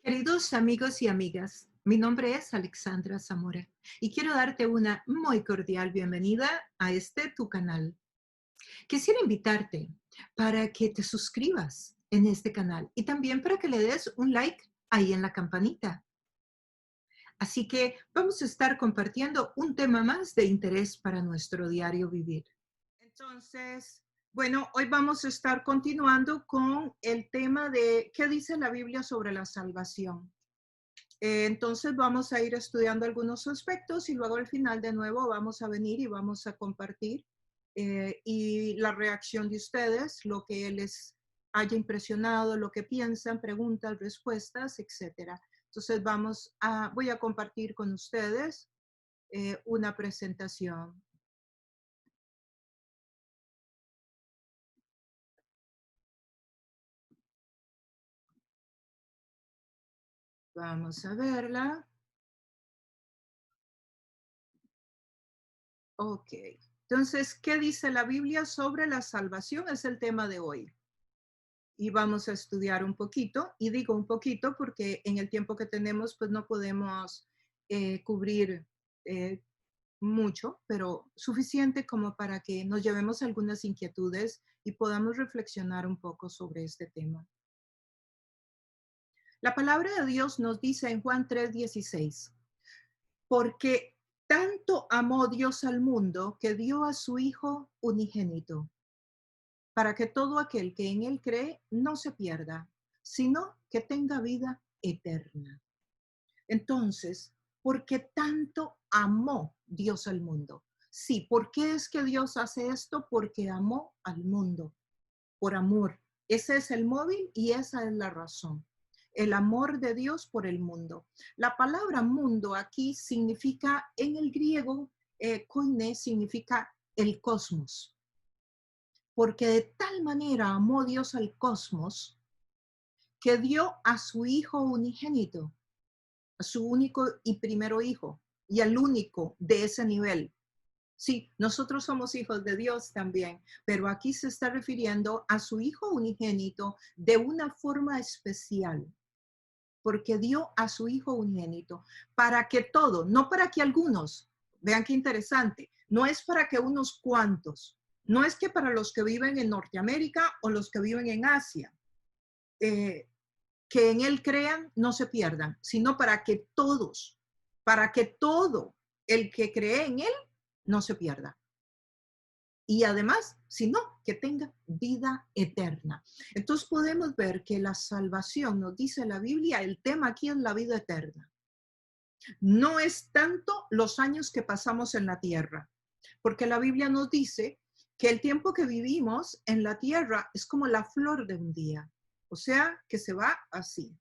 Queridos amigos y amigas, mi nombre es Alexandra Zamora y quiero darte una muy cordial bienvenida a este tu canal. Quisiera invitarte para que te suscribas en este canal y también para que le des un like ahí en la campanita. Así que vamos a estar compartiendo un tema más de interés para nuestro diario vivir. Entonces, bueno, hoy vamos a estar continuando con el tema de qué dice la Biblia sobre la salvación. Entonces vamos a ir estudiando algunos aspectos y luego al final de nuevo vamos a venir y vamos a compartir y la reacción de ustedes, lo que les haya impresionado, lo que piensan, preguntas, respuestas, etcétera. Entonces voy a compartir con ustedes una presentación. Vamos a verla. Ok. Entonces, ¿qué dice la Biblia sobre la salvación? Es el tema de hoy. Y vamos a estudiar un poquito, y digo un poquito porque en el tiempo que tenemos, pues no podemos cubrir eh, mucho, pero suficiente como para que nos llevemos algunas inquietudes y podamos reflexionar un poco sobre este tema. La palabra de Dios nos dice en Juan 3:16, porque tanto amó Dios al mundo que dio a su Hijo unigénito, para que todo aquel que en él cree no se pierda, sino que tenga vida eterna. Entonces, ¿por qué tanto amó Dios al mundo? Sí, ¿por qué es que Dios hace esto? Porque amó al mundo, por amor. Ese es el móvil y esa es la razón. El amor de Dios por el mundo. La palabra mundo aquí significa, en el griego, koine, significa el cosmos. Porque de tal manera amó Dios al cosmos que dio a su Hijo unigénito, a su único y primero hijo, y al único de ese nivel. Sí, nosotros somos hijos de Dios también, pero aquí se está refiriendo a su Hijo unigénito de una forma especial, porque dio a su Hijo unigénito para que todo, no para que algunos, vean qué interesante, no es para que unos cuantos, no es que para los que viven en Norteamérica o los que viven en Asia, que en él crean, no se pierdan, sino para que todo el que cree en él no se pierda. Y además, sino que tenga vida eterna. Entonces podemos ver que la salvación, nos dice la Biblia, el tema aquí es la vida eterna. No es tanto los años que pasamos en la tierra, porque la Biblia nos dice que el tiempo que vivimos en la tierra es como la flor de un día, o sea, que se va así.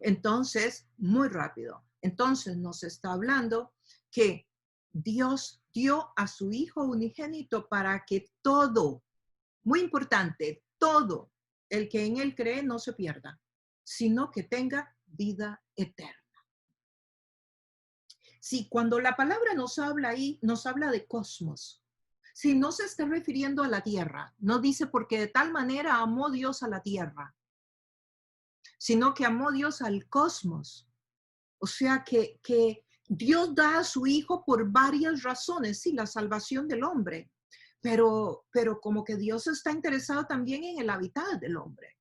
Entonces, muy rápido. Entonces nos está hablando que Dios dio a su Hijo unigénito para que todo, muy importante, todo el que en él cree no se pierda, sino que tenga vida eterna. Sí, cuando la palabra nos habla ahí, nos habla de cosmos. Si no se está refiriendo a la tierra, no dice porque de tal manera amó Dios a la tierra, sino que amó Dios al cosmos. O sea que Dios da a su Hijo por varias razones, sí, la salvación del hombre, pero como que Dios está interesado también en el hábitat del hombre,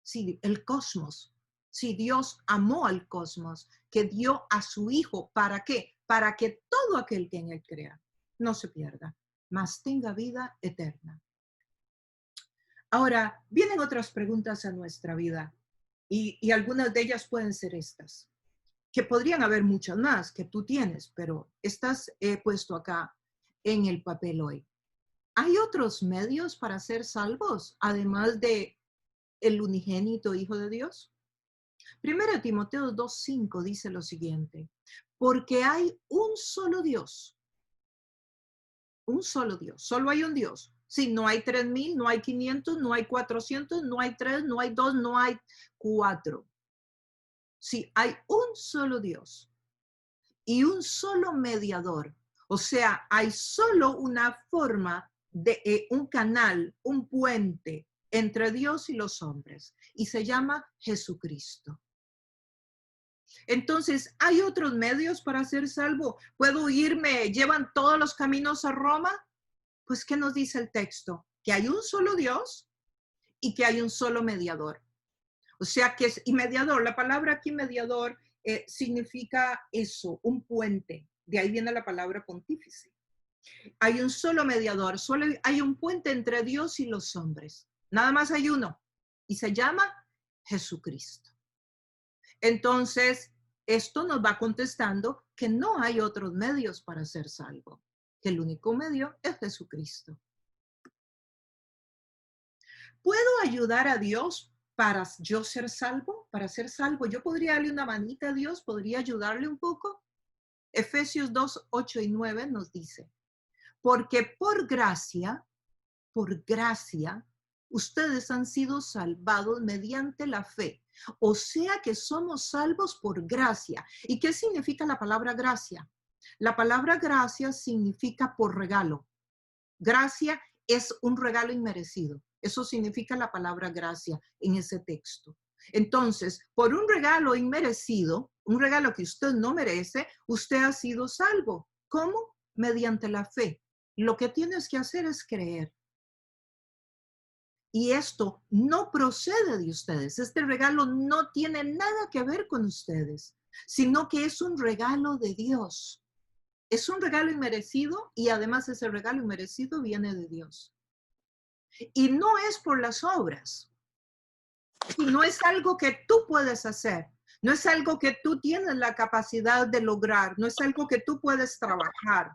sí, el cosmos. Sí, Dios amó al cosmos, que dio a su Hijo, ¿para qué? Para que todo aquel que en él crea no se pierda, mas tenga vida eterna. Ahora, vienen otras preguntas a nuestra vida y algunas de ellas pueden ser estas, que podrían haber muchas más que tú tienes, pero estas he puesto acá en el papel hoy. ¿Hay otros medios para ser salvos, además de el unigénito Hijo de Dios? Primero Timoteo 2:5 dice lo siguiente, porque hay un solo Dios, solo hay un Dios. Sí, no hay 3,000, no hay 500, no hay 400, no hay 3, no hay 2, no hay 4. Sí, hay un solo Dios y un solo mediador. O sea, hay solo una forma de un canal, un puente entre Dios y los hombres y se llama Jesucristo. Entonces, ¿hay otros medios para ser salvo? ¿Puedo irme, llevan todos los caminos a Roma? Pues, ¿qué nos dice el texto? Que hay un solo Dios y que hay un solo mediador. O sea que y mediador, la palabra aquí mediador significa eso, un puente. De ahí viene la palabra pontífice. Hay un solo mediador, solo hay un puente entre Dios y los hombres. Nada más hay uno y se llama Jesucristo. Entonces, esto nos va contestando que no hay otros medios para ser salvo, que el único medio es Jesucristo. ¿Puedo ayudar a Dios para yo ser salvo? Para ser salvo, ¿yo podría darle una manita a Dios? ¿Podría ayudarle un poco? Efesios 2, 8 y 9 nos dice, porque por gracia, ustedes han sido salvados mediante la fe. O sea que somos salvos por gracia. ¿Y qué significa la palabra gracia? La palabra gracia significa por regalo. Gracia es un regalo inmerecido. Eso significa la palabra gracia en ese texto. Entonces, por un regalo inmerecido, un regalo que usted no merece, usted ha sido salvo. ¿Cómo? Mediante la fe. Lo que tienes que hacer es creer. Y esto no procede de ustedes. Este regalo no tiene nada que ver con ustedes, sino que es un regalo de Dios. Es un regalo inmerecido y además ese regalo inmerecido viene de Dios. Y no es por las obras. Y no es algo que tú puedes hacer. No es algo que tú tienes la capacidad de lograr. No es algo que tú puedes trabajar.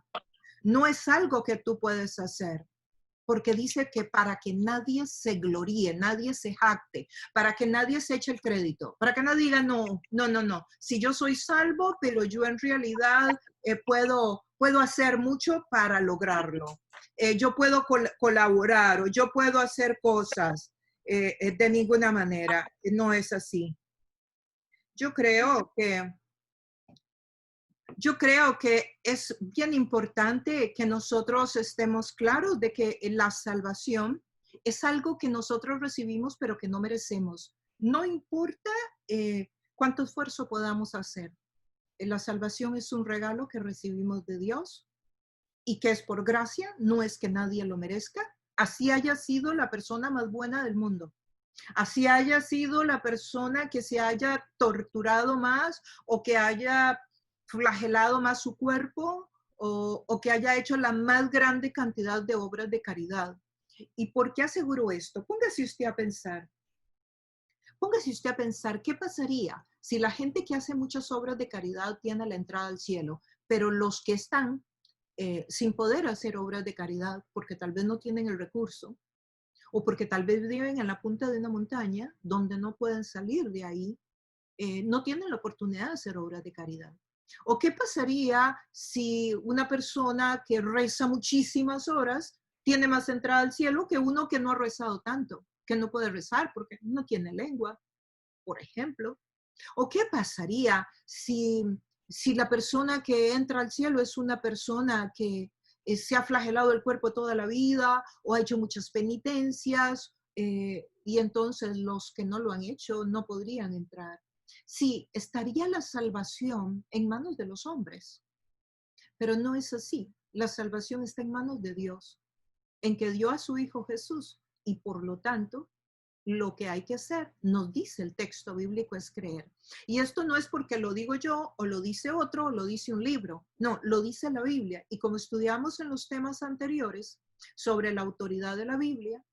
No es algo que tú puedes hacer. Porque dice que para que nadie se gloríe, nadie se jacte, para que nadie se eche el crédito, para que nadie diga, no. Si yo soy salvo, pero yo en realidad puedo hacer mucho para lograrlo. Yo puedo colaborar o yo puedo hacer cosas. De ninguna manera, no es así. Yo creo que es bien importante que nosotros estemos claros de que la salvación es algo que nosotros recibimos, pero que no merecemos. No importa cuánto esfuerzo podamos hacer. La salvación es un regalo que recibimos de Dios y que es por gracia, no es que nadie lo merezca. Así haya sido la persona más buena del mundo. Así haya sido la persona que se haya torturado más o que haya flagelado más su cuerpo o que haya hecho la más grande cantidad de obras de caridad. ¿Y por qué aseguro esto? Póngase usted a pensar, ¿qué pasaría si la gente que hace muchas obras de caridad tiene la entrada al cielo, pero los que están sin poder hacer obras de caridad porque tal vez no tienen el recurso, o porque tal vez viven en la punta de una montaña donde no pueden salir de ahí, no tienen la oportunidad de hacer obras de caridad? ¿O qué pasaría si una persona que reza muchísimas horas tiene más entrada al cielo que uno que no ha rezado tanto, que no puede rezar porque no tiene lengua, por ejemplo? ¿O qué pasaría si la persona que entra al cielo es una persona que se ha flagelado el cuerpo toda la vida o ha hecho muchas penitencias y entonces los que no lo han hecho no podrían entrar? Sí, estaría la salvación en manos de los hombres, pero no es así. La salvación está en manos de Dios, en que dio a su Hijo Jesús y por lo tanto lo que hay que hacer, nos dice el texto bíblico, es creer. Y esto no es porque lo digo yo o lo dice otro o lo dice un libro. No, lo dice la Biblia. Y como estudiamos en los temas anteriores sobre la autoridad de la Biblia,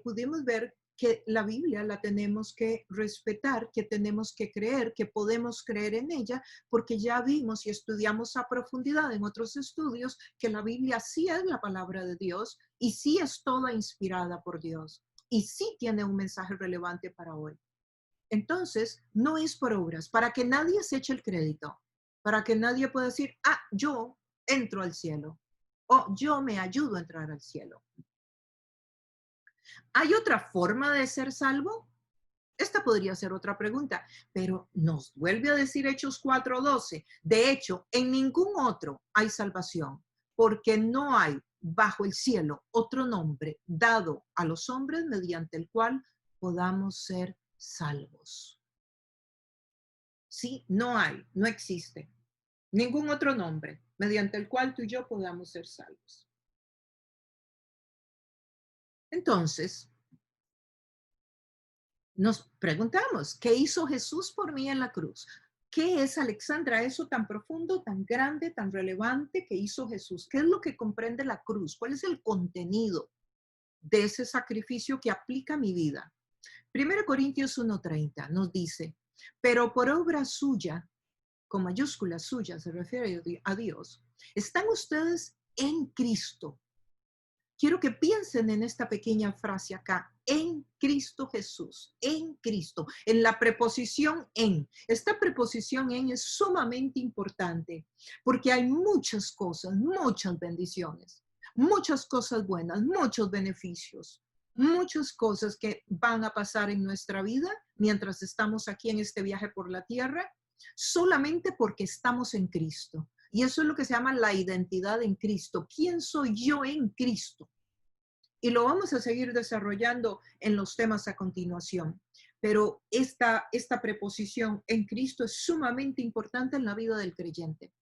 pudimos ver que la Biblia la tenemos que respetar, que tenemos que creer, que podemos creer en ella, porque ya vimos y estudiamos a profundidad en otros estudios que la Biblia sí es la palabra de Dios y sí es toda inspirada por Dios. Y sí tiene un mensaje relevante para hoy. Entonces, no es por obras, para que nadie se eche el crédito, para que nadie pueda decir, yo entro al cielo, o yo me ayudo a entrar al cielo. ¿Hay otra forma de ser salvo? Esta podría ser otra pregunta, pero nos vuelve a decir Hechos 4:12. De hecho, en ningún otro hay salvación, porque no hay bajo el cielo otro nombre dado a los hombres mediante el cual podamos ser salvos. Sí, no hay, no existe ningún otro nombre mediante el cual tú y yo podamos ser salvos. Entonces, nos preguntamos, ¿qué hizo Jesús por mí en la cruz? ¿Qué es, Alexandra, eso tan profundo, tan grande, tan relevante que hizo Jesús? ¿Qué es lo que comprende la cruz? ¿Cuál es el contenido de ese sacrificio que aplica a mi vida? 1 Corintios 1:30 nos dice, pero por obra suya, con mayúscula suya, se refiere a Dios, están ustedes en Cristo. Quiero que piensen en esta pequeña frase acá, en Cristo Jesús, en Cristo, en la preposición en. Esta preposición en es sumamente importante porque hay muchas cosas, muchas bendiciones, muchas cosas buenas, muchos beneficios, muchas cosas que van a pasar en nuestra vida mientras estamos aquí en este viaje por la tierra, solamente porque estamos en Cristo. Y eso es lo que se llama la identidad en Cristo. ¿Quién soy yo en Cristo? Y lo vamos a seguir desarrollando en los temas a continuación. Pero esta preposición en Cristo es sumamente importante en la vida del creyente.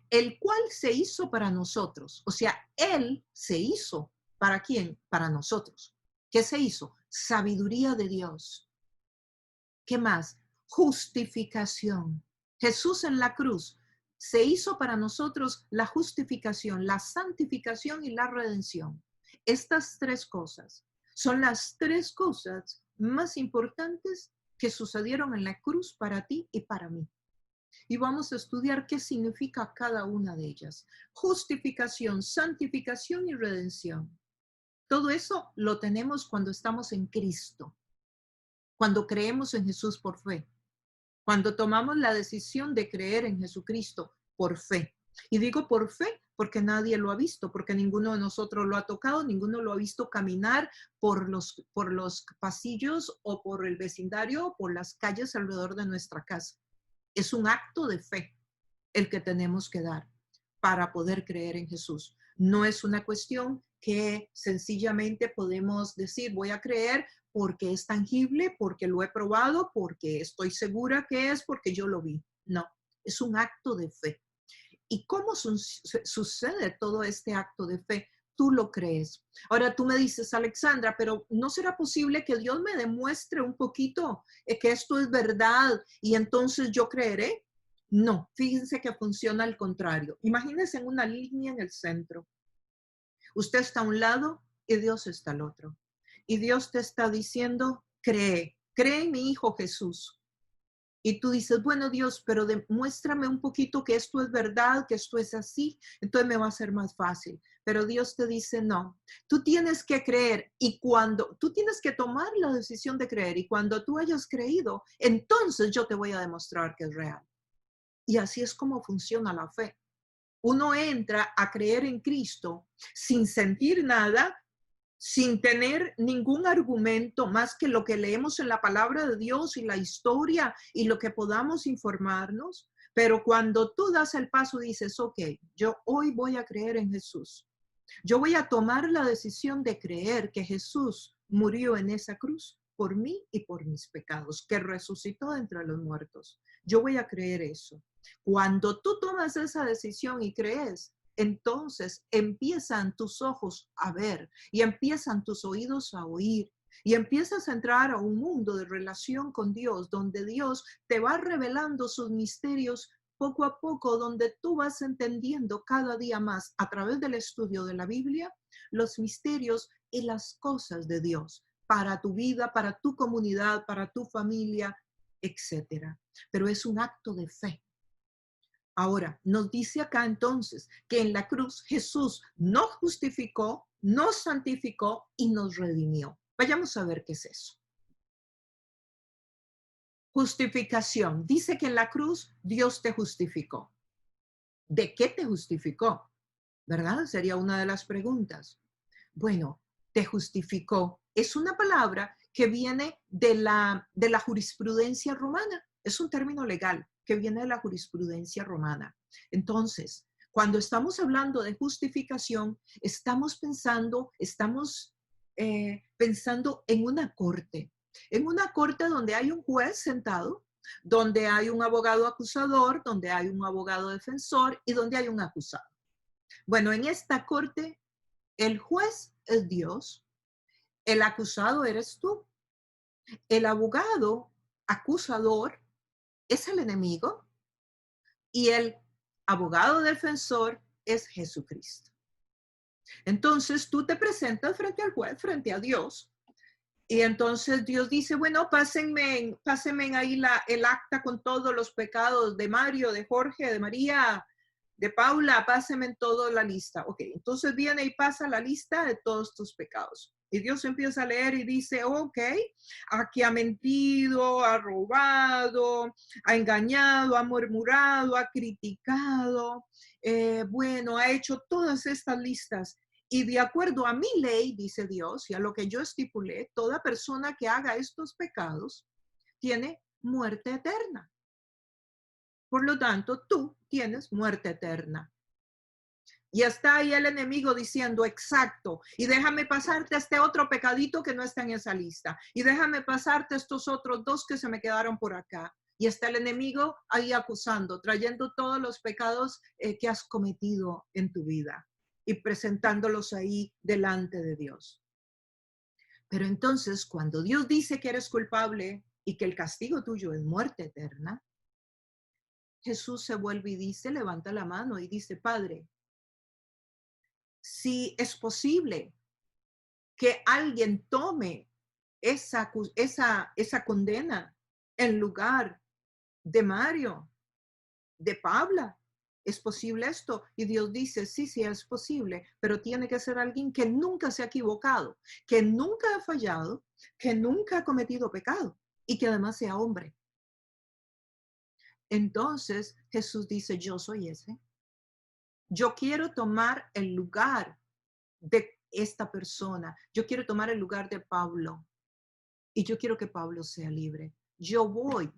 El cual se hizo para nosotros. O sea, Él se hizo. ¿Para quién? Para nosotros. ¿Qué se hizo? Sabiduría de Dios. ¿Qué más? Justificación. Jesús en la cruz se hizo para nosotros la justificación, la santificación y la redención. Estas tres cosas son las tres cosas más importantes que sucedieron en la cruz para ti y para mí. Y vamos a estudiar qué significa cada una de ellas. Justificación, santificación y redención. Todo eso lo tenemos cuando estamos en Cristo, cuando creemos en Jesús por fe, cuando tomamos la decisión de creer en Jesucristo por fe. Y digo por fe porque nadie lo ha visto, porque ninguno de nosotros lo ha tocado, ninguno lo ha visto caminar por los pasillos o por el vecindario o por las calles alrededor de nuestra casa. Es un acto de fe el que tenemos que dar para poder creer en Jesús. No es una cuestión que sencillamente podemos decir, voy a creer porque es tangible, porque lo he probado, porque estoy segura que es, porque yo lo vi. No, es un acto de fe. ¿Y cómo sucede todo este acto de fe? Tú lo crees. Ahora tú me dices, Alexandra, pero ¿no será posible que Dios me demuestre un poquito que esto es verdad y entonces yo creeré? No, fíjense que funciona al contrario. Imagínense en una línea en el centro. Usted está a un lado y Dios está al otro. Y Dios te está diciendo, cree en mi Hijo Jesús. Y tú dices, bueno Dios, pero demuéstrame un poquito que esto es verdad, que esto es así, entonces me va a ser más fácil. Pero Dios te dice, no, tú tienes que creer y cuando tú tienes que tomar la decisión de creer y cuando tú hayas creído, entonces yo te voy a demostrar que es real. Y así es como funciona la fe. Uno entra a creer en Cristo sin sentir nada, sin tener ningún argumento más que lo que leemos en la palabra de Dios y la historia y lo que podamos informarnos. Pero cuando tú das el paso, dices, ok, yo hoy voy a creer en Jesús. Yo voy a tomar la decisión de creer que Jesús murió en esa cruz por mí y por mis pecados, que resucitó de entre los muertos. Yo voy a creer eso. Cuando tú tomas esa decisión y crees, entonces empiezan tus ojos a ver y empiezan tus oídos a oír y empiezas a entrar a un mundo de relación con Dios, donde Dios te va revelando sus misterios poco a poco, donde tú vas entendiendo cada día más a través del estudio de la Biblia los misterios y las cosas de Dios para tu vida, para tu comunidad, para tu familia, etcétera. Pero es un acto de fe. Ahora, nos dice acá entonces que en la cruz Jesús nos justificó, nos santificó y nos redimió. Vayamos a ver qué es eso. Justificación. Dice que en la cruz Dios te justificó. ¿De qué te justificó? ¿Verdad? Sería una de las preguntas. Bueno, te justificó. Es una palabra que viene de la jurisprudencia romana. Es un término legal que viene de la jurisprudencia romana. Entonces, Cuando estamos hablando de justificación, estamos pensando en una corte donde hay un juez sentado, donde hay un abogado acusador, donde hay un abogado defensor y donde hay un acusado. Bueno, en esta corte, el juez es Dios, el acusado eres tú, el abogado acusador es el enemigo y el abogado defensor es Jesucristo. Entonces tú te presentas frente al juez, frente a Dios, y entonces Dios dice, bueno, pásenme ahí el acta con todos los pecados de Mario, de Jorge, de María, de Paula, pásenme en toda la lista. Ok, entonces viene y pasa la lista de todos tus pecados. Y Dios empieza a leer y dice, ok, aquí ha mentido, ha robado, ha engañado, ha murmurado, ha criticado, bueno, ha hecho todas estas listas. Y de acuerdo a mi ley, dice Dios, y a lo que yo estipulé, toda persona que haga estos pecados tiene muerte eterna. Por lo tanto, tú tienes muerte eterna. Y está ahí el enemigo diciendo, exacto, y déjame pasarte este otro pecadito que no está en esa lista. Y déjame pasarte estos otros dos que se me quedaron por acá. Y está el enemigo ahí acusando, trayendo todos los pecados que has cometido en tu vida y presentándolos ahí delante de Dios. Pero entonces, cuando Dios dice que eres culpable y que el castigo tuyo es muerte eterna, Jesús se vuelve y dice, levanta la mano y dice, Padre, si es posible que alguien tome esa condena en lugar de Mario, de Paula, ¿es posible esto? Y Dios dice, sí, sí, es posible, pero tiene que ser alguien que nunca se ha equivocado, que nunca ha fallado, que nunca ha cometido pecado y que además sea hombre. Entonces Jesús dice, yo soy ese. Yo quiero tomar el lugar de esta persona. Yo quiero tomar el lugar de Pablo y yo quiero que Pablo sea libre. Yo voy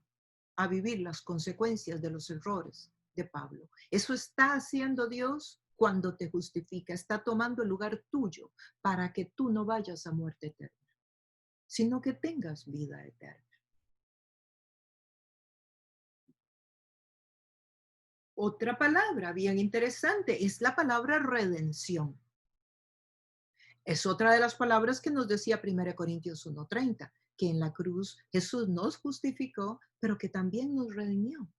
a vivir las consecuencias de los errores de Pablo. Eso está haciendo Dios cuando te justifica. Está tomando el lugar tuyo para que tú no vayas a muerte eterna, sino que tengas vida eterna. Otra palabra bien interesante es la palabra redención. Es otra de las palabras que nos decía 1 Corintios 1:30, que en la cruz Jesús nos justificó, pero que también nos redimió.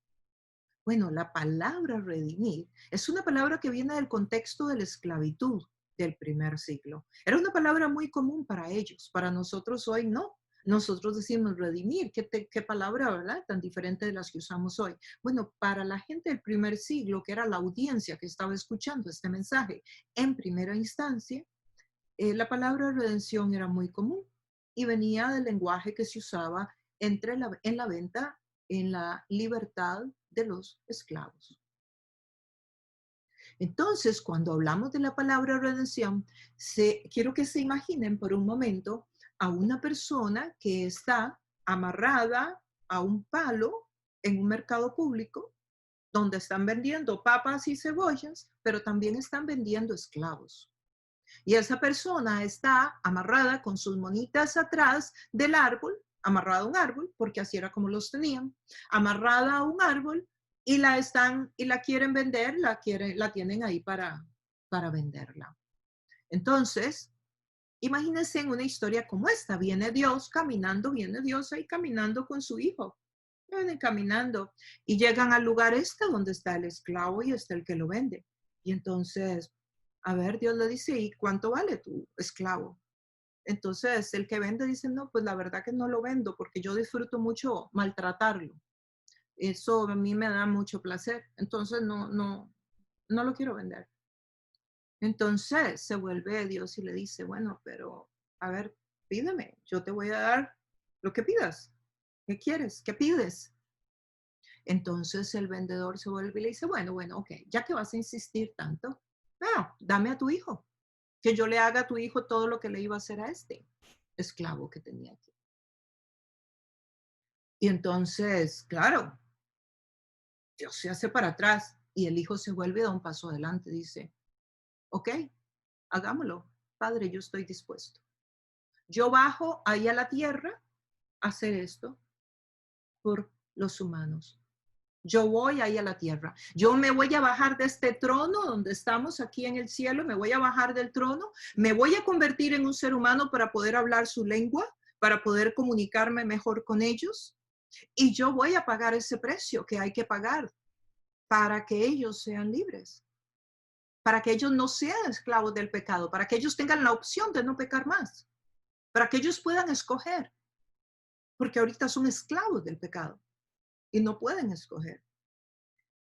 Bueno, la palabra redimir es una palabra que viene del contexto de la esclavitud del primer siglo. Era una palabra muy común para ellos, para nosotros hoy no. Nosotros decimos redimir, qué palabra, ¿verdad? Tan diferente de las que usamos hoy. Bueno, para la gente del primer siglo, que era la audiencia que estaba escuchando este mensaje en primera instancia, la palabra redención era muy común y venía del lenguaje que se usaba en la venta, en la libertad de los esclavos. Entonces, cuando hablamos de la palabra redención, quiero que se imaginen por un momento a una persona que está amarrada a un palo en un mercado público donde están vendiendo papas y cebollas, pero también están vendiendo esclavos. Y esa persona está amarrada con sus monitas atrás del árbol, amarrada a un árbol, porque así era como los tenían, amarrada a un árbol y la quieren vender, la tienen ahí para venderla. Entonces, imagínense en una historia como esta, viene Dios ahí caminando con su hijo. Vienen caminando y llegan al lugar donde está el esclavo y está el que lo vende. Y entonces, a ver, Dios le dice, ¿y cuánto vale tu esclavo? Entonces, el que vende dice, no, pues la verdad que no lo vendo porque yo disfruto mucho maltratarlo. Eso a mí me da mucho placer. Entonces, no lo quiero vender. Entonces, se vuelve Dios y le dice, bueno, pero, a ver, pídeme, yo te voy a dar lo que pidas. ¿Qué quieres? ¿Qué pides? Entonces el vendedor se vuelve y le dice, bueno, ok, ya que vas a insistir tanto, no, dame a tu hijo, que yo le haga a tu hijo todo lo que le iba a hacer a este esclavo que tenía aquí. Y entonces, claro, Dios se hace para atrás Y el hijo se vuelve y da un paso adelante. Dice, ok, hagámoslo. Padre, yo estoy dispuesto. Yo bajo ahí a la tierra a hacer esto por los humanos. Yo voy ahí a la tierra. Yo me voy a bajar de este trono donde estamos aquí en el cielo. Me voy a bajar del trono. Me voy a convertir en un ser humano para poder hablar su lengua, para poder comunicarme mejor con ellos. Y yo voy a pagar ese precio que hay que pagar para que ellos sean libres, para que ellos no sean esclavos del pecado, para que ellos tengan la opción de no pecar más, para que ellos puedan escoger, porque ahorita son esclavos del pecado y no pueden escoger.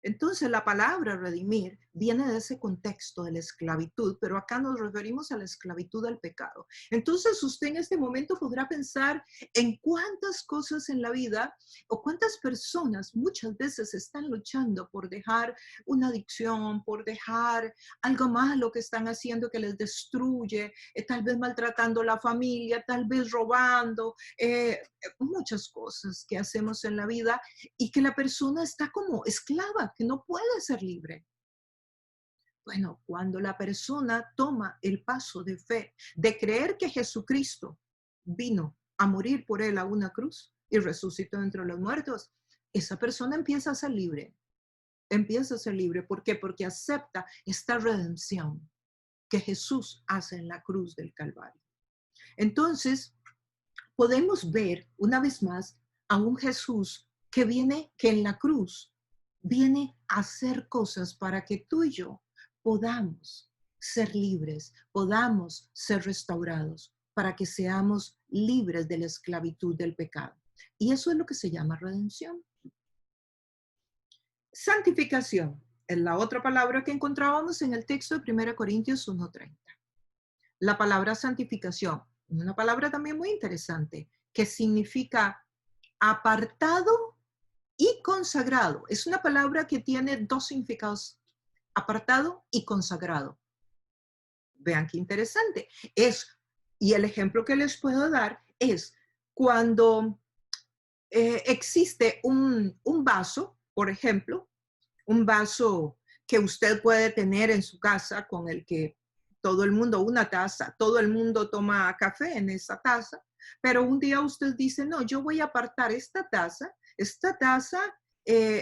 Entonces la palabra redimir viene de ese contexto de la esclavitud, pero acá nos referimos a la esclavitud del pecado. Entonces usted en este momento podrá pensar en cuántas cosas en la vida o cuántas personas muchas veces están luchando por dejar una adicción, por dejar algo malo que están haciendo que les destruye, tal vez maltratando a la familia, tal vez robando, muchas cosas que hacemos en la vida y que la persona está como esclava, que no puede ser libre. Bueno, cuando la persona toma el paso de fe, de creer que Jesucristo vino a morir por él a una cruz y resucitó entre los muertos, esa persona empieza a ser libre. Empieza a ser libre. ¿Por qué? Porque acepta esta redención que Jesús hace en la cruz del Calvario. Entonces, podemos ver una vez más a un Jesús que en la cruz viene a hacer cosas para que tú y yo podamos ser libres, podamos ser restaurados, para que seamos libres de la esclavitud del pecado. Y eso es lo que se llama redención. Santificación es la otra palabra que encontrábamos en el texto de 1 Corintios 1:30. La palabra santificación, una palabra también muy interesante, que significa apartado y consagrado. Es una palabra que tiene dos significados, apartado y consagrado. Vean qué interesante. Y el ejemplo que les puedo dar es cuando existe un vaso, por ejemplo, un vaso que usted puede tener en su casa con el que todo el mundo, una taza, todo el mundo toma café en esa taza, pero un día usted dice, no, yo voy a apartar esta taza,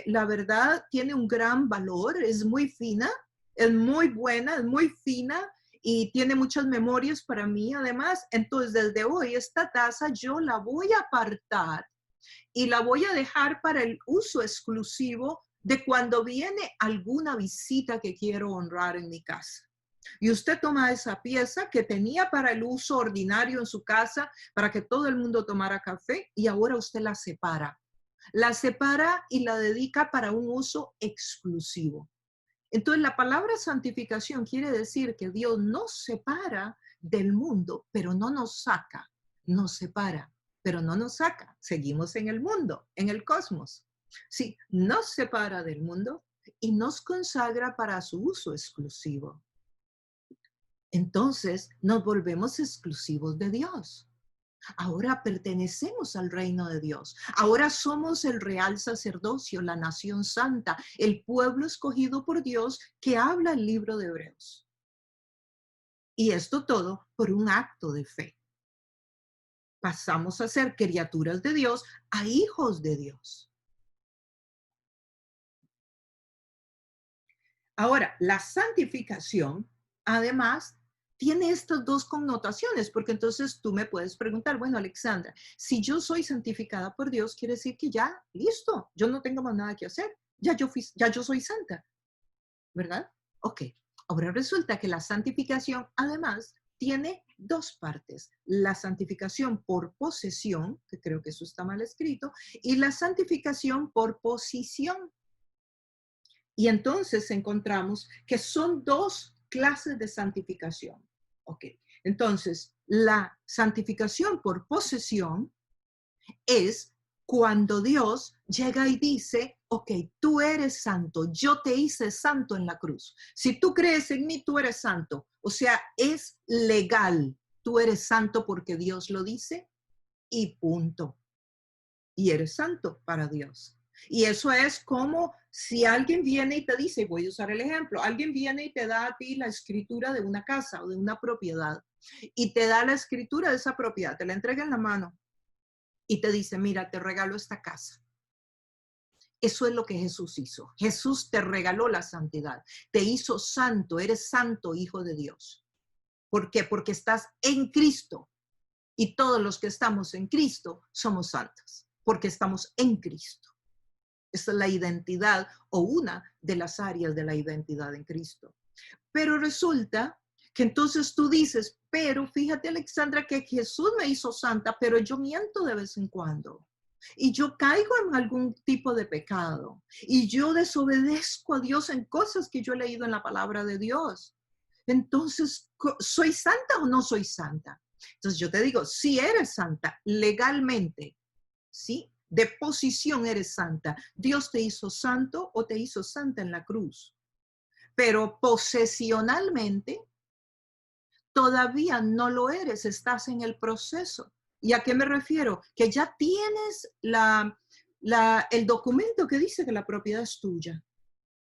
la verdad tiene un gran valor, es muy fina, es muy buena, es muy fina y tiene muchas memorias para mí además, entonces desde hoy esta taza yo la voy a apartar y la voy a dejar para el uso exclusivo de cuando viene alguna visita que quiero honrar en mi casa. Y usted toma esa pieza que tenía para el uso ordinario en su casa, para que todo el mundo tomara café, y ahora usted la separa. La separa y la dedica para un uso exclusivo. Entonces, la palabra santificación quiere decir que Dios nos separa del mundo, pero no nos saca. Nos separa, pero no nos saca. Seguimos en el mundo, en el cosmos. Sí, nos separa del mundo y nos consagra para su uso exclusivo. Entonces, nos volvemos exclusivos de Dios. Ahora pertenecemos al reino de Dios. Ahora somos el real sacerdocio, la nación santa, el pueblo escogido por Dios que habla el libro de Hebreos. Y esto todo por un acto de fe. Pasamos a ser criaturas de Dios a hijos de Dios. Ahora, la santificación, además, tiene estas dos connotaciones, porque entonces tú me puedes preguntar, bueno, Alexandra, si yo soy santificada por Dios, quiere decir que ya, listo, yo no tengo más nada que hacer, ya yo soy santa, ¿verdad? Ok, ahora resulta que la santificación, además, tiene dos partes, la santificación por posesión, que creo que eso está mal escrito, y la santificación por posición. Y entonces encontramos que son dos clases de santificación. Ok, entonces la santificación por posesión es cuando Dios llega y dice, ok, tú eres santo, yo te hice santo en la cruz. Si tú crees en mí, tú eres santo. O sea, es legal. Tú eres santo porque Dios lo dice y punto. Y eres santo para Dios. Y eso es como si alguien viene y te dice, voy a usar el ejemplo, alguien viene y te da a ti la escritura de una casa o de una propiedad y te da la escritura de esa propiedad, te la entrega en la mano y te dice, mira, te regalo esta casa. Eso es lo que Jesús hizo. Jesús te regaló la santidad, te hizo santo, eres santo, hijo de Dios. ¿Por qué? Porque estás en Cristo y todos los que estamos en Cristo somos santos, porque estamos en Cristo. Esa es la identidad o una de las áreas de la identidad en Cristo. Pero resulta que entonces tú dices, pero fíjate, Alexandra, que Jesús me hizo santa, pero yo miento de vez en cuando. Y yo caigo en algún tipo de pecado. Y yo desobedezco a Dios en cosas que yo he leído en la palabra de Dios. Entonces, ¿soy santa o no soy santa? Entonces yo te digo, si eres santa legalmente, ¿sí? De posición eres santa. Dios te hizo santo o te hizo santa en la cruz. Pero posesionalmente todavía no lo eres, estás en el proceso. ¿Y a qué me refiero? Que ya tienes el documento que dice que la propiedad es tuya.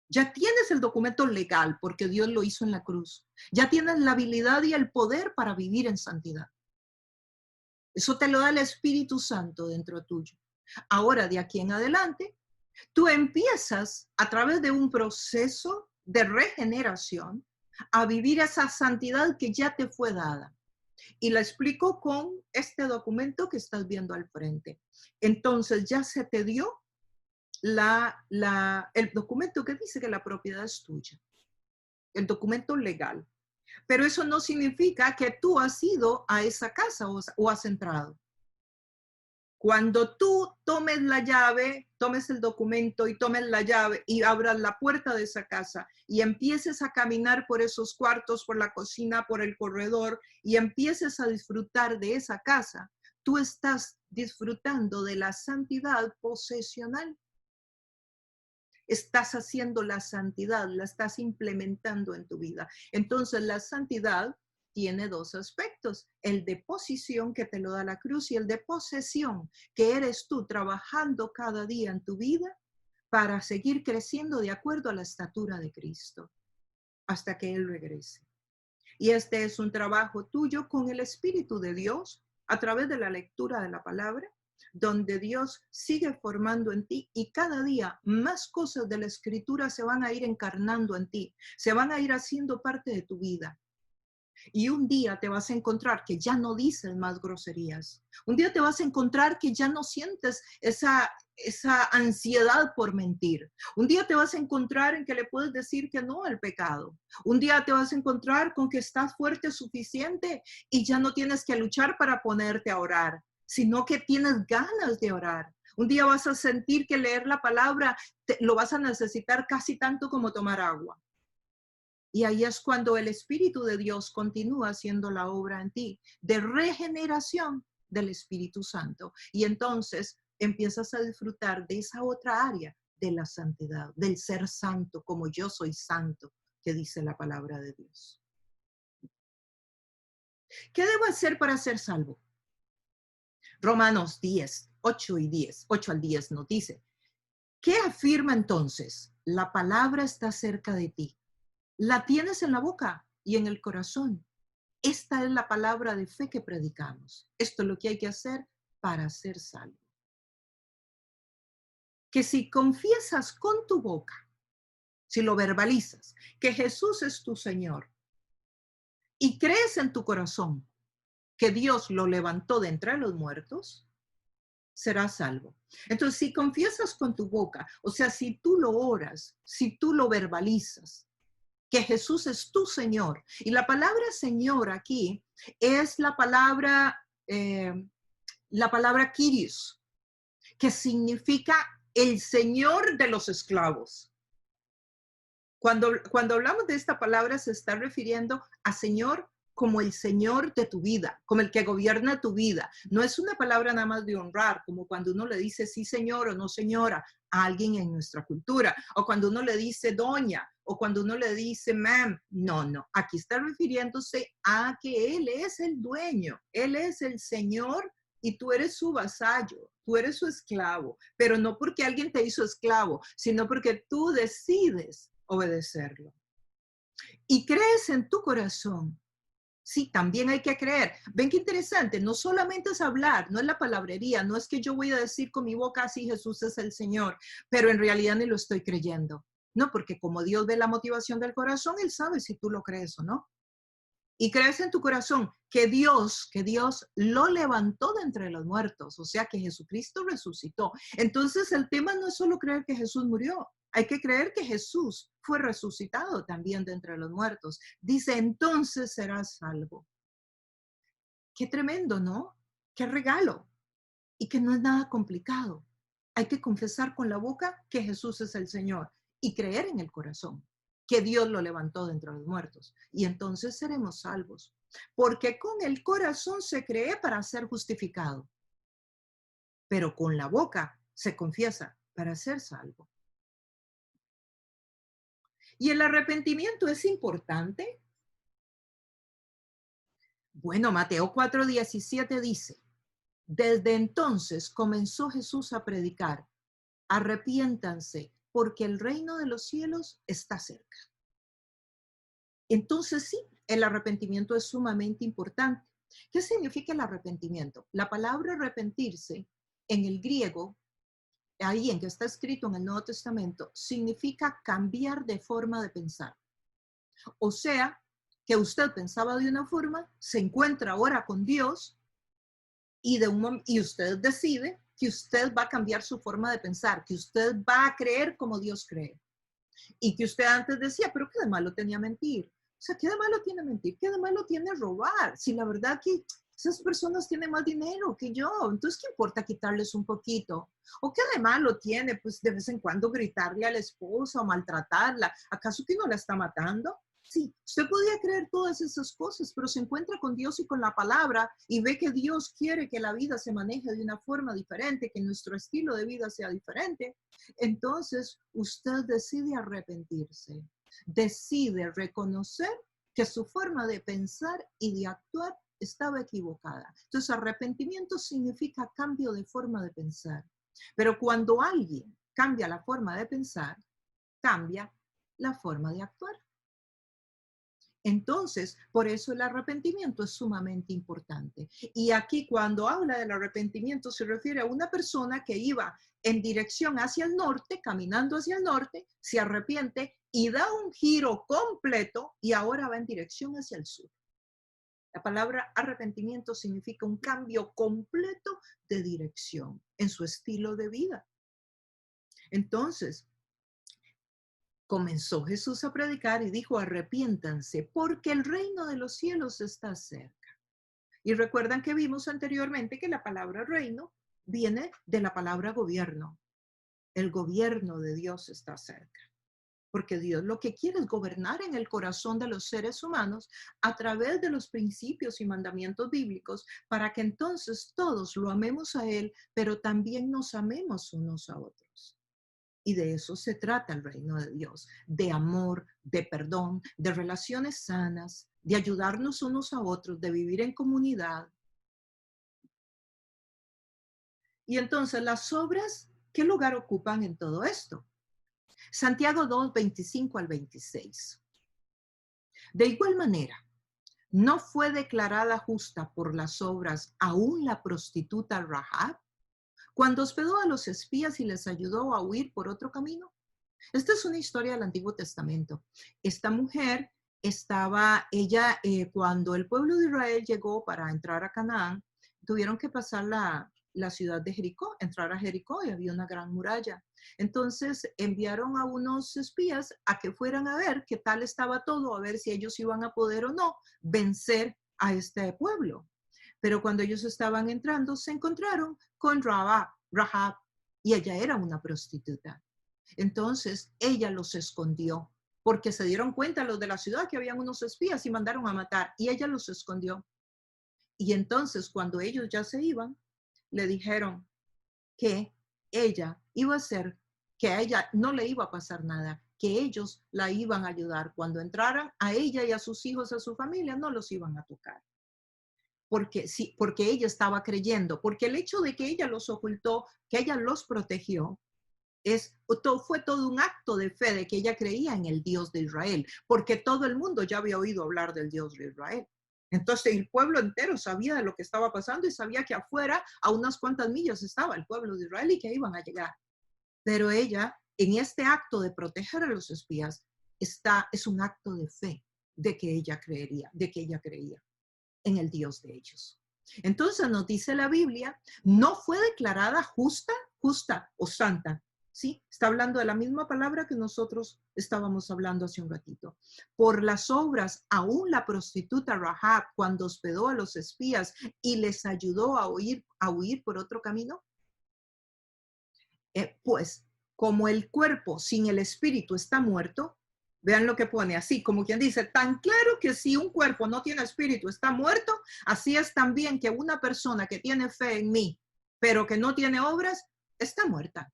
Ya tienes el documento legal porque Dios lo hizo en la cruz. Ya tienes la habilidad y el poder para vivir en santidad. Eso te lo da el Espíritu Santo dentro tuyo. Ahora, de aquí en adelante, tú empiezas a través de un proceso de regeneración a vivir esa santidad que ya te fue dada. Y la explico con este documento que estás viendo al frente. Entonces ya se te dio el documento que dice que la propiedad es tuya, el documento legal. Pero eso no significa que tú has ido a esa casa o has entrado. Cuando tú tomes la llave, tomes el documento y tomes la llave y abras la puerta de esa casa y empieces a caminar por esos cuartos, por la cocina, por el corredor y empieces a disfrutar de esa casa, tú estás disfrutando de la santidad posesional. Estás haciendo la santidad, la estás implementando en tu vida. Entonces la santidad tiene dos aspectos, el de posición que te lo da la cruz y el de posesión, que eres tú trabajando cada día en tu vida para seguir creciendo de acuerdo a la estatura de Cristo, hasta que Él regrese. Y este es un trabajo tuyo con el Espíritu de Dios a través de la lectura de la palabra, donde Dios sigue formando en ti y cada día más cosas de la Escritura se van a ir encarnando en ti, se van a ir haciendo parte de tu vida. Y un día te vas a encontrar que ya no dices más groserías. Un día te vas a encontrar que ya no sientes esa ansiedad por mentir. Un día te vas a encontrar en que le puedes decir que no al pecado. Un día te vas a encontrar con que estás fuerte suficiente y ya no tienes que luchar para ponerte a orar, sino que tienes ganas de orar. Un día vas a sentir que leer la palabra lo vas a necesitar casi tanto como tomar agua. Y ahí es cuando el Espíritu de Dios continúa haciendo la obra en ti de regeneración del Espíritu Santo. Y entonces empiezas a disfrutar de esa otra área de la santidad, del ser santo, como yo soy santo, que dice la palabra de Dios. ¿Qué debo hacer para ser salvo? Romanos 10, 8 y 10, 8 al 10 nos dice, ¿qué afirma entonces? La palabra está cerca de ti. La tienes en la boca y en el corazón. Esta es la palabra de fe que predicamos. Esto es lo que hay que hacer para ser salvo. Que si confiesas con tu boca, si lo verbalizas, que Jesús es tu Señor y crees en tu corazón que Dios lo levantó de entre los muertos, serás salvo. Entonces, si confiesas con tu boca, o sea, si tú lo oras, si tú lo verbalizas, que Jesús es tu Señor. Y la palabra Señor aquí es la palabra Kyrios, que significa el Señor de los esclavos. Cuando hablamos de esta palabra se está refiriendo a Señor como el Señor de tu vida, como el que gobierna tu vida. No es una palabra nada más de honrar, como cuando uno le dice sí señor o no señora a alguien en nuestra cultura, o cuando uno le dice doña, o cuando uno le dice ma'am. No, aquí está refiriéndose a que Él es el dueño, Él es el Señor y tú eres su vasallo, tú eres su esclavo, pero no porque alguien te hizo esclavo, sino porque tú decides obedecerlo. Y crees en tu corazón. Sí, también hay que creer. Ven qué interesante, no solamente es hablar, no es la palabrería, no es que yo voy a decir con mi boca así Jesús es el Señor, pero en realidad ni lo estoy creyendo. No, porque como Dios ve la motivación del corazón, Él sabe si tú lo crees o no. Y crees en tu corazón que Dios lo levantó de entre los muertos, o sea que Jesucristo resucitó. Entonces el tema no es solo creer que Jesús murió, hay que creer que Jesús fue resucitado también de entre los muertos. Dice, entonces serás salvo. Qué tremendo, ¿no? Qué regalo. Y que no es nada complicado. Hay que confesar con la boca que Jesús es el Señor y creer en el corazón que Dios lo levantó de entre los muertos. Y entonces seremos salvos. Porque con el corazón se cree para ser justificado, pero con la boca se confiesa para ser salvo. ¿Y el arrepentimiento es importante? Bueno, Mateo 4:17 dice, desde entonces comenzó Jesús a predicar, arrepiéntanse porque el reino de los cielos está cerca. Entonces sí, el arrepentimiento es sumamente importante. ¿Qué significa el arrepentimiento? La palabra arrepentirse en el griego, ahí en que está escrito en el Nuevo Testamento, significa cambiar de forma de pensar. O sea, que usted pensaba de una forma, se encuentra ahora con Dios y usted decide que usted va a cambiar su forma de pensar, que usted va a creer como Dios cree. Y que usted antes decía, pero ¿qué de malo tenía mentir? O sea, ¿qué de malo tiene mentir? ¿Qué de malo tiene robar? Si la verdad que esas personas tienen más dinero que yo, entonces ¿qué importa quitarles un poquito? ¿O qué de malo tiene, pues de vez en cuando gritarle a la esposa o maltratarla? ¿Acaso que no la está matando? Sí, usted podía creer todas esas cosas, pero se encuentra con Dios y con la palabra y ve que Dios quiere que la vida se maneje de una forma diferente, que nuestro estilo de vida sea diferente. Entonces, usted decide arrepentirse, decide reconocer que su forma de pensar y de actuar estaba equivocada. Entonces, arrepentimiento significa cambio de forma de pensar. Pero cuando alguien cambia la forma de pensar, cambia la forma de actuar. Entonces, por eso el arrepentimiento es sumamente importante. Y aquí cuando habla del arrepentimiento se refiere a una persona que iba en dirección hacia el norte, caminando hacia el norte, se arrepiente y da un giro completo y ahora va en dirección hacia el sur. La palabra arrepentimiento significa un cambio completo de dirección en su estilo de vida. Entonces, comenzó Jesús a predicar y dijo, arrepiéntanse porque el reino de los cielos está cerca. Y recuerdan que vimos anteriormente que la palabra reino viene de la palabra gobierno. El gobierno de Dios está cerca. Porque Dios lo que quiere es gobernar en el corazón de los seres humanos a través de los principios y mandamientos bíblicos para que entonces todos lo amemos a Él, pero también nos amemos unos a otros. Y de eso se trata el reino de Dios, de amor, de perdón, de relaciones sanas, de ayudarnos unos a otros, de vivir en comunidad. Y entonces las obras, ¿qué lugar ocupan en todo esto? Santiago 2, 25 al 26. De igual manera, ¿no fue declarada justa por las obras aún la prostituta Rahab, cuando hospedó a los espías y les ayudó a huir por otro camino? Esta es una historia del Antiguo Testamento. Esta mujer cuando el pueblo de Israel llegó para entrar a Canaán, tuvieron que pasar la ciudad de Jericó, entrar a Jericó y había una gran muralla. Entonces enviaron a unos espías a que fueran a ver qué tal estaba todo, a ver si ellos iban a poder o no vencer a este pueblo. Pero cuando ellos estaban entrando, se encontraron con Rahab y ella era una prostituta. Entonces ella los escondió porque se dieron cuenta los de la ciudad que habían unos espías y mandaron a matar y ella los escondió. Y entonces cuando ellos ya se iban, le dijeron que ella iba a ser, que a ella no le iba a pasar nada, que ellos la iban a ayudar. Cuando entraran a ella y a sus hijos, a su familia, no los iban a tocar. porque, sí, porque ella estaba creyendo, porque el hecho de que ella los ocultó, que ella los protegió, fue todo un acto de fe de que ella creía en el Dios de Israel, porque todo el mundo ya había oído hablar del Dios de Israel. Entonces el pueblo entero sabía de lo que estaba pasando y sabía que afuera, a unas cuantas millas, estaba el pueblo de Israel y que iban a llegar. Pero ella, en este acto de proteger a los espías, es un acto de fe de que ella creía en el Dios de ellos. Entonces nos dice la Biblia, no fue declarada justa o santa. ¿Sí? Está hablando de la misma palabra que nosotros estábamos hablando hace un ratito. Por las obras, aún la prostituta Rahab, cuando hospedó a los espías y les ayudó a huir por otro camino, pues como el cuerpo sin el espíritu está muerto, vean lo que pone así, como quien dice, tan claro que si un cuerpo no tiene espíritu está muerto, así es también que una persona que tiene fe en mí, pero que no tiene obras, está muerta.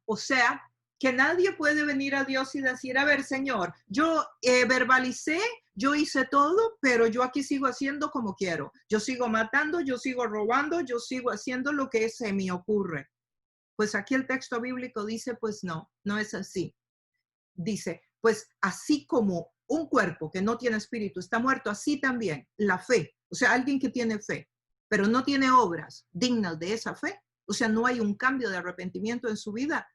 O sea, que nadie puede venir a Dios y decir, a ver, Señor, yo verbalicé, yo hice todo, pero yo aquí sigo haciendo como quiero. Yo sigo matando, yo sigo robando, yo sigo haciendo lo que se me ocurre. Pues aquí el texto bíblico dice, pues no, no es así. Dice, pues así como un cuerpo que no tiene espíritu está muerto, así también la fe. O sea, alguien que tiene fe, pero no tiene obras dignas de esa fe, o sea, no hay un cambio de arrepentimiento en su vida,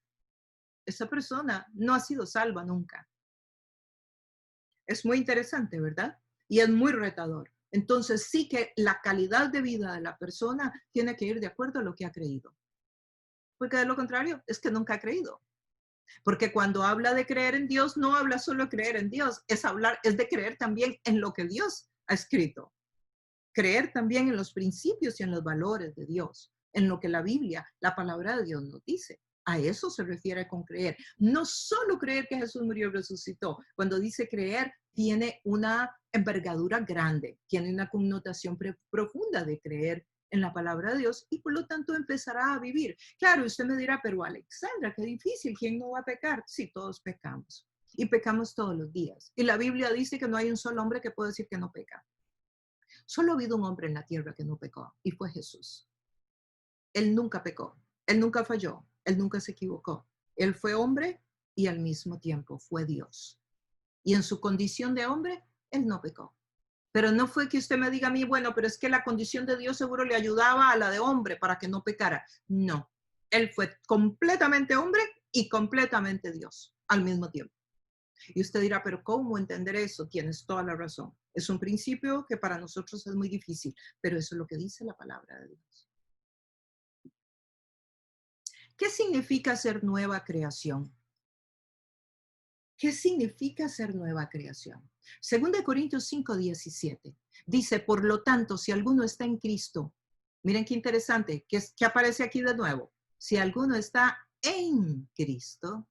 esa persona no ha sido salva nunca. Es muy interesante, ¿verdad? Y es muy retador. Entonces sí que la calidad de vida de la persona tiene que ir de acuerdo a lo que ha creído. Porque de lo contrario es que nunca ha creído. Porque cuando habla de creer en Dios, no habla solo de creer en Dios, es de creer también en lo que Dios ha escrito. Creer también en los principios y en los valores de Dios, en lo que la Biblia, la palabra de Dios nos dice. A eso se refiere con creer. No solo creer que Jesús murió y resucitó. Cuando dice creer, tiene una envergadura grande, tiene una connotación profunda de creer en la palabra de Dios y por lo tanto empezará a vivir. Claro, usted me dirá, pero Alexandra, qué difícil, ¿quién no va a pecar? Sí, todos pecamos y pecamos todos los días. Y la Biblia dice que no hay un solo hombre que pueda decir que no peca. Solo ha habido un hombre en la tierra que no pecó y fue Jesús. Él nunca pecó, él nunca falló, él nunca se equivocó. Él fue hombre y al mismo tiempo fue Dios. Y en su condición de hombre, él no pecó. Pero no fue que usted me diga a mí, bueno, pero es que la condición de Dios seguro le ayudaba a la de hombre para que no pecara. No, él fue completamente hombre y completamente Dios al mismo tiempo. Y usted dirá, pero ¿cómo entender eso? Tienes toda la razón. Es un principio que para nosotros es muy difícil, pero eso es lo que dice la palabra de Dios. ¿Qué significa ser nueva creación? ¿Qué significa ser nueva creación? 2 Corintios 5:17 dice, por lo tanto, si alguno está en Cristo, miren qué interesante, que aparece aquí de nuevo. Si alguno está en Cristo,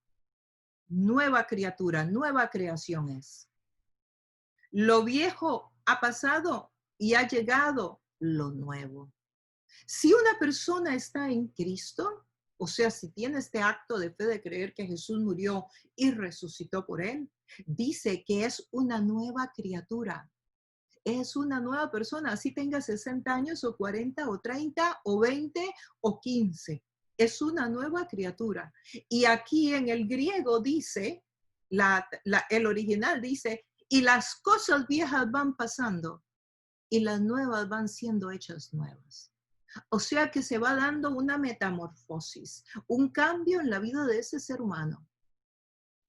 nueva criatura, nueva creación es. Lo viejo ha pasado y ha llegado lo nuevo. Si una persona está en Cristo, o sea, si tiene este acto de fe de creer que Jesús murió y resucitó por él, dice que es una nueva criatura. Es una nueva persona, así tenga 60 años o 40 o 30 o 20 o 15. Es una nueva criatura. Y aquí en el griego dice, el original dice, y las cosas viejas van pasando y las nuevas van siendo hechas nuevas. O sea que se va dando una metamorfosis, un cambio en la vida de ese ser humano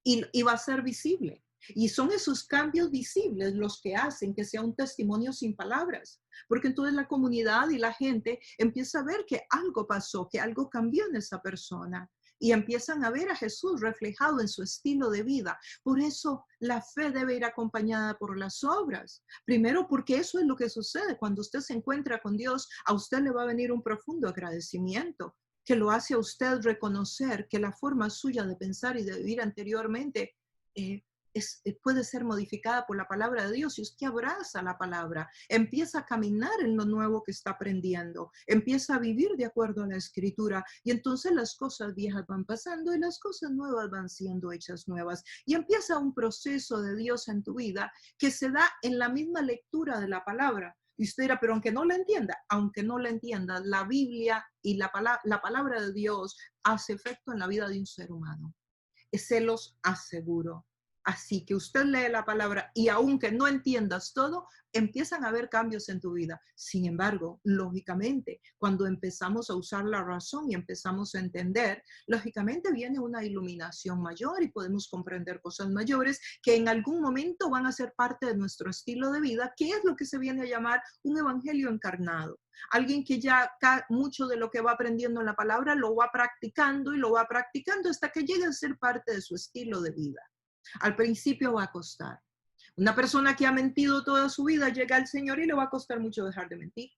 y va a ser visible. Y son esos cambios visibles los que hacen que sea un testimonio sin palabras, porque entonces la comunidad y la gente empieza a ver que algo pasó, que algo cambió en esa persona y empiezan a ver a Jesús reflejado en su estilo de vida. Por eso la fe debe ir acompañada por las obras. Primero, porque eso es lo que sucede. Cuando usted se encuentra con Dios, a usted le va a venir un profundo agradecimiento que lo hace a usted reconocer que la forma suya de pensar y de vivir anteriormente puede ser modificada por la palabra de Dios. Y usted abraza la palabra, empieza a caminar en lo nuevo que está aprendiendo, empieza a vivir de acuerdo a la escritura y entonces las cosas viejas van pasando y las cosas nuevas van siendo hechas nuevas y empieza un proceso de Dios en tu vida que se da en la misma lectura de la palabra. Y usted dirá, pero aunque no la entienda, la Biblia y la palabra de Dios hace efecto en la vida de un ser humano. Se los aseguro. Así que usted lee la palabra y aunque no entiendas todo, empiezan a haber cambios en tu vida. Sin embargo, lógicamente, cuando empezamos a usar la razón y empezamos a entender, lógicamente viene una iluminación mayor y podemos comprender cosas mayores que en algún momento van a ser parte de nuestro estilo de vida, que es lo que se viene a llamar un evangelio encarnado. Alguien que ya mucho de lo que va aprendiendo en la palabra lo va practicando y lo va practicando hasta que llegue a ser parte de su estilo de vida. Al principio va a costar. Una persona que ha mentido toda su vida llega al Señor y le va a costar mucho dejar de mentir.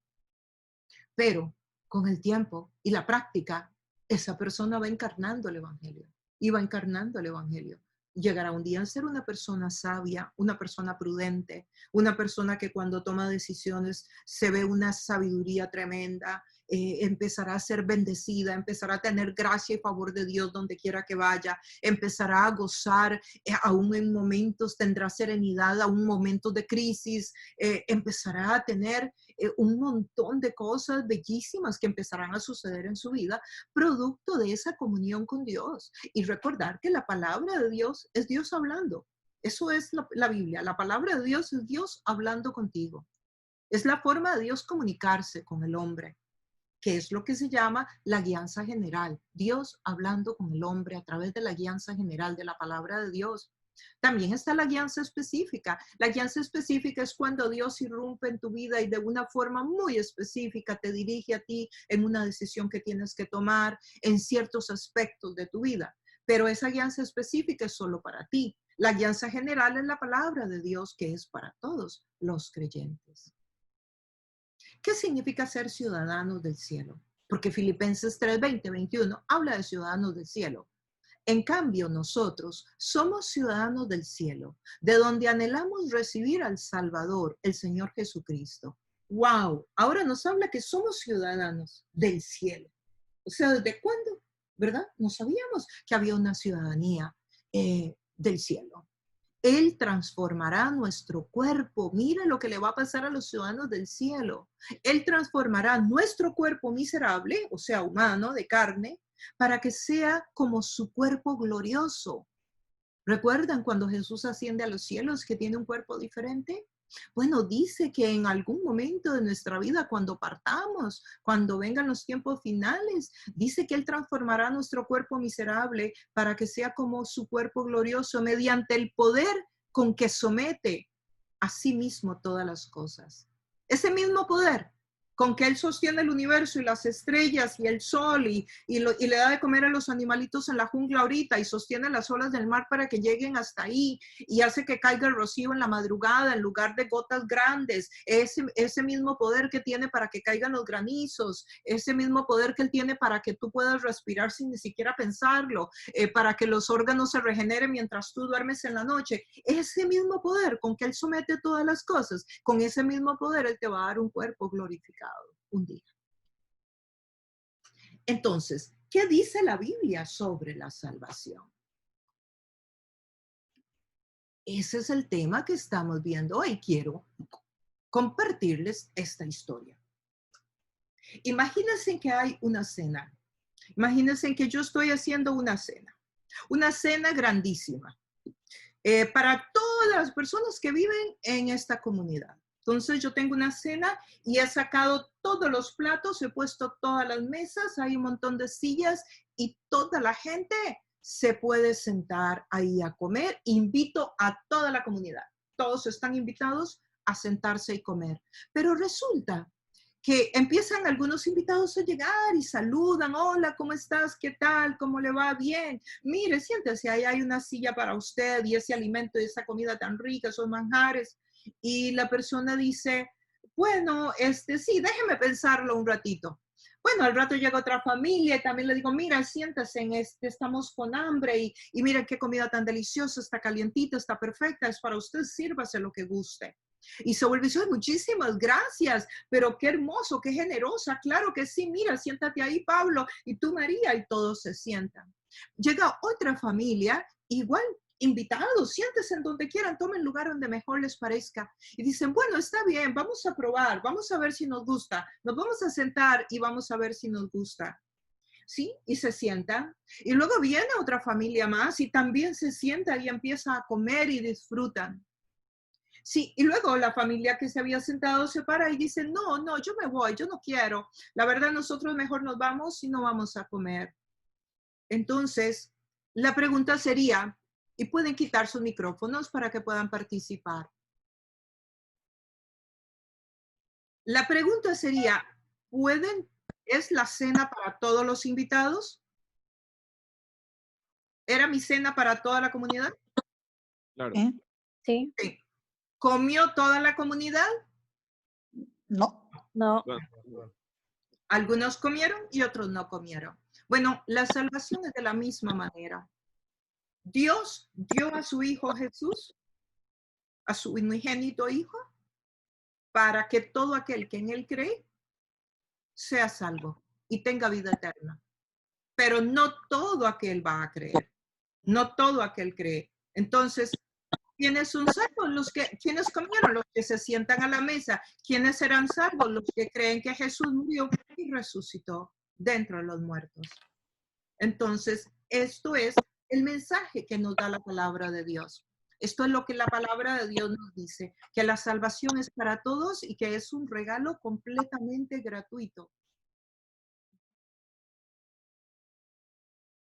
Pero con el tiempo y la práctica, esa persona va encarnando el evangelio y va encarnando el evangelio. Llegará un día a ser una persona sabia, una persona prudente, una persona que cuando toma decisiones se ve una sabiduría tremenda, empezará a ser bendecida, empezará a tener gracia y favor de Dios donde quiera que vaya, empezará a gozar, aún en momentos tendrá serenidad, aún momentos de crisis, empezará a tener un montón de cosas bellísimas que empezarán a suceder en su vida, producto de esa comunión con Dios. Y recordar que la palabra de Dios es Dios hablando. Eso es la Biblia. La palabra de Dios es Dios hablando contigo. Es la forma de Dios comunicarse con el hombre, que es lo que se llama la guianza general. Dios hablando con el hombre a través de la guianza general de la palabra de Dios. También está la guianza específica. La guianza específica es cuando Dios irrumpe en tu vida y de una forma muy específica te dirige a ti en una decisión que tienes que tomar en ciertos aspectos de tu vida. Pero esa guianza específica es solo para ti. La guianza general es la palabra de Dios que es para todos los creyentes. ¿Qué significa ser ciudadanos del cielo? Porque Filipenses 3, 20, 21 habla de ciudadanos del cielo. En cambio, nosotros somos ciudadanos del cielo, de donde anhelamos recibir al Salvador, el Señor Jesucristo. ¡Wow! Ahora nos habla que somos ciudadanos del cielo. O sea, ¿desde cuándo? ¿Verdad? No sabíamos que había una ciudadanía del cielo. Él transformará nuestro cuerpo. Mira lo que le va a pasar a los ciudadanos del cielo. Él transformará nuestro cuerpo miserable, o sea, humano, de carne, para que sea como su cuerpo glorioso. ¿Recuerdan cuando Jesús asciende a los cielos que tiene un cuerpo diferente? Bueno, dice que en algún momento de nuestra vida, cuando partamos, cuando vengan los tiempos finales, dice que Él transformará nuestro cuerpo miserable para que sea como su cuerpo glorioso mediante el poder con que somete a sí mismo todas las cosas. Ese mismo poder con que Él sostiene el universo y las estrellas y el sol y le da de comer a los animalitos en la jungla ahorita y sostiene las olas del mar para que lleguen hasta ahí y hace que caiga el rocío en la madrugada en lugar de gotas grandes, ese mismo poder que tiene para que caigan los granizos, ese mismo poder que Él tiene para que tú puedas respirar sin ni siquiera pensarlo, para que los órganos se regeneren mientras tú duermes en la noche, ese mismo poder con que Él somete todas las cosas, con ese mismo poder Él te va a dar un cuerpo glorificado un día. Entonces, ¿qué dice la Biblia sobre la salvación? Ese es el tema que estamos viendo hoy. Quiero compartirles esta historia. Imagínense que hay una cena. Imagínense que yo estoy haciendo una cena grandísima para todas las personas que viven en esta comunidad. Entonces yo tengo una cena y he sacado todos los platos, he puesto todas las mesas, hay un montón de sillas y toda la gente se puede sentar ahí a comer. Invito a toda la comunidad. Todos están invitados a sentarse y comer. Pero resulta que empiezan algunos invitados a llegar y saludan. Hola, ¿cómo estás? ¿Qué tal? ¿Cómo le va? Bien. Mire, siéntese, ahí hay una silla para usted y ese alimento y esa comida tan rica, esos manjares. Y la persona dice, bueno, sí, déjeme pensarlo un ratito. Bueno, al rato llega otra familia y también le digo, mira, siéntase, estamos con hambre y mira qué comida tan deliciosa, está calientita, está perfecta, es para usted, sírvase lo que guste. Y se vuelve, muchísimas gracias, pero qué hermoso, qué generosa, claro que sí, mira, siéntate ahí, Pablo, y tú, María, y todos se sientan. Llega otra familia, igual, invitados, siéntense en donde quieran, tomen lugar donde mejor les parezca. Y dicen, bueno, está bien, vamos a probar, vamos a ver si nos gusta, nos vamos a sentar y vamos a ver si nos gusta. ¿Sí? Y se sientan. Y luego viene otra familia más y también se sienta y empieza a comer y disfrutan. Sí, y luego la familia que se había sentado se para y dice, no, no, yo me voy, yo no quiero. La verdad, nosotros mejor nos vamos y no vamos a comer. Entonces, la pregunta sería, y pueden quitar sus micrófonos para que puedan participar. La pregunta sería, ¿es la cena para todos los invitados? ¿Era mi cena para toda la comunidad? Claro. Sí. Sí. ¿Comió toda la comunidad? No. No. Bueno, Algunos comieron y otros no comieron. Bueno, la salvación es de la misma manera. Dios dio a su Hijo Jesús, a su unigénito Hijo, para que todo aquel que en Él cree sea salvo y tenga vida eterna. Pero no todo aquel va a creer. No todo aquel cree. Entonces, ¿quiénes son salvos? ¿Quiénes comieron? Los que se sientan a la mesa. ¿Quiénes serán salvos? Los que creen que Jesús murió y resucitó dentro de los muertos. Entonces, esto es el mensaje que nos da la palabra de Dios. Esto es lo que la palabra de Dios nos dice, que la salvación es para todos y que es un regalo completamente gratuito.